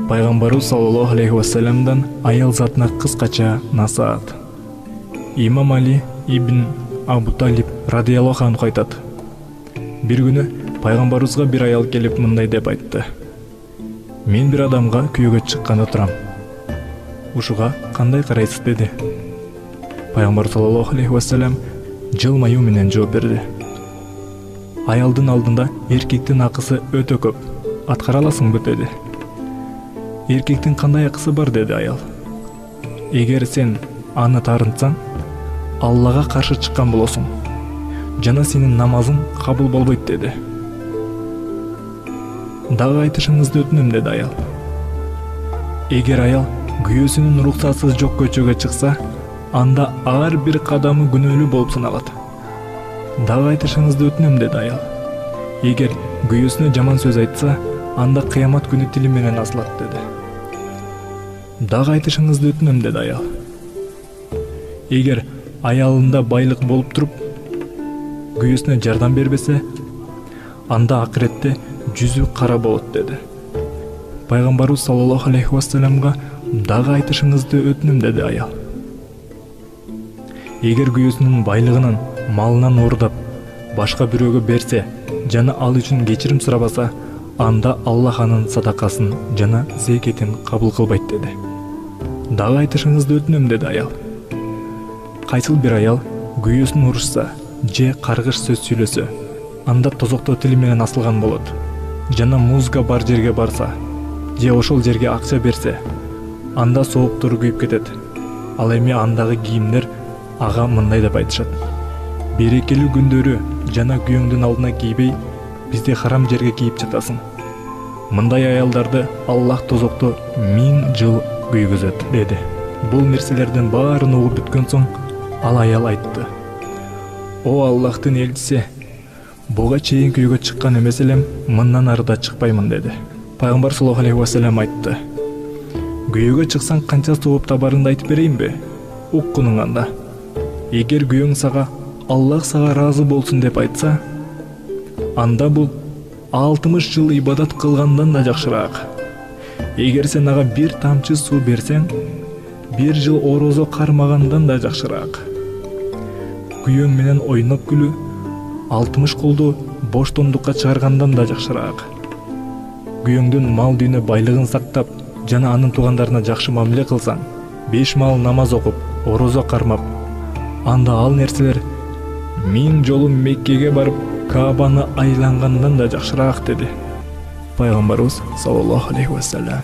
Пайгамбарыбыз саллаллаху алейхи вассаламдан аял затына кыскача насаат. Имам Али ибн Абу Талиб радияллаху анху айтат: бир күнү пайгамбарыбызга бир аял келип мындай деп айтты: мен бир адамга күйөөгө чыкканда турам. Ушуга кандай карайсыз деди. Пайгамбар саллаллаху алейхи вассалам жылмаюу менен жооп берди: аялдын алдында эркектин акысы өтө көп. Аткара аласыңбы деди. Эркектин кандай акысы бар деди аял. Эгер сен аны тарынтсаң, Аллага каршы чыккан болосуң. Жана сенин намазың кабыл болбойт деди. Дагы айтышыңызды өтүнөм деди аял. Эгер аял күйөөсүнүн уруксатсыз жок көчөгө чыкса, анда ар бир кадамы күнөөлүү болуп саналат. Дагы айтышыңызды өтүнөм деди аял. Эгер күйөөсүнө жаман сөз айтса, анда кыямат күнү тили менен асылат деди. Дагы айтышыңызды өтүнөм деди аял. Эгер аялында байлык болуп туруп, күйөөсүнө жардам бербесе, анда акыретте жүзү кара болот деди. Пайгамбарыбыз саллаллаху алейхи вассаламга дагы айтышыңызды өтүнөм деди аял. Эгер күйөөсүнүн байлыгынан, малынан оордап, башка бирөөгө берсе, жана ал үчүн кечирим сурабаса, анда Аллах анын садакасын жана зекетин кабыл кылбайт деди. Дагы айтышыңызды өтүнөм деди аял. Кайсыл бир аял күйөөсүн урушса же каргыш сөз сүйлөсө, анда тозокто тили менен асылган болот. Жана музыка бар жерге барса, же ошол жерге акча берсе, анда сооктор күйүп кетет. Ал эми андагы кийимдер ага мындай деп айтышат: берекелүү күндөрү жана күйөөңдүн алдына кийбей, бизди харам жерге кийип жатасың. Мындай аялдарды Аллах тозокто 1000 жыл күйгүзөт деди. Бул нерселердин баарын угуп бүткөн соң, ал аял айтты: о Аллахтын элчиси, буга чейин күйгө чыккан эмес элем, мындан ары да чыкпаймын деди. Пайгамбар саллаллаху алейхи вассалам айтты: күйөөгө чыксаң канча сооп табарыңды айтып берейинби? Уккунуң анда. Эгер күйөөң сага Аллах сага ыраазы болсун деп айтса, анда бул 60 жыл ибадат кылгандан да жакшыраак. Эгер сен ага бир тамчы суу берсең, 1 жыл орозо кармагандан да жакшыраак. Күйөөң менен ойноп күлүү 60 кулду боштондукка чыгаргандан да жакшыраак. Күйөөңдүн мал дүйнө байлыгын сактап, жана анын туугандарына жакшы мамиле кылсаң, 5 мал намаз окуп, орозо кармап, анда ал нерселер 1000 жолу Меккеге барып, Каабаны айлангандан да жакшыраак деди Пайгамбарыбыз саллаллаху алейхи вассалам.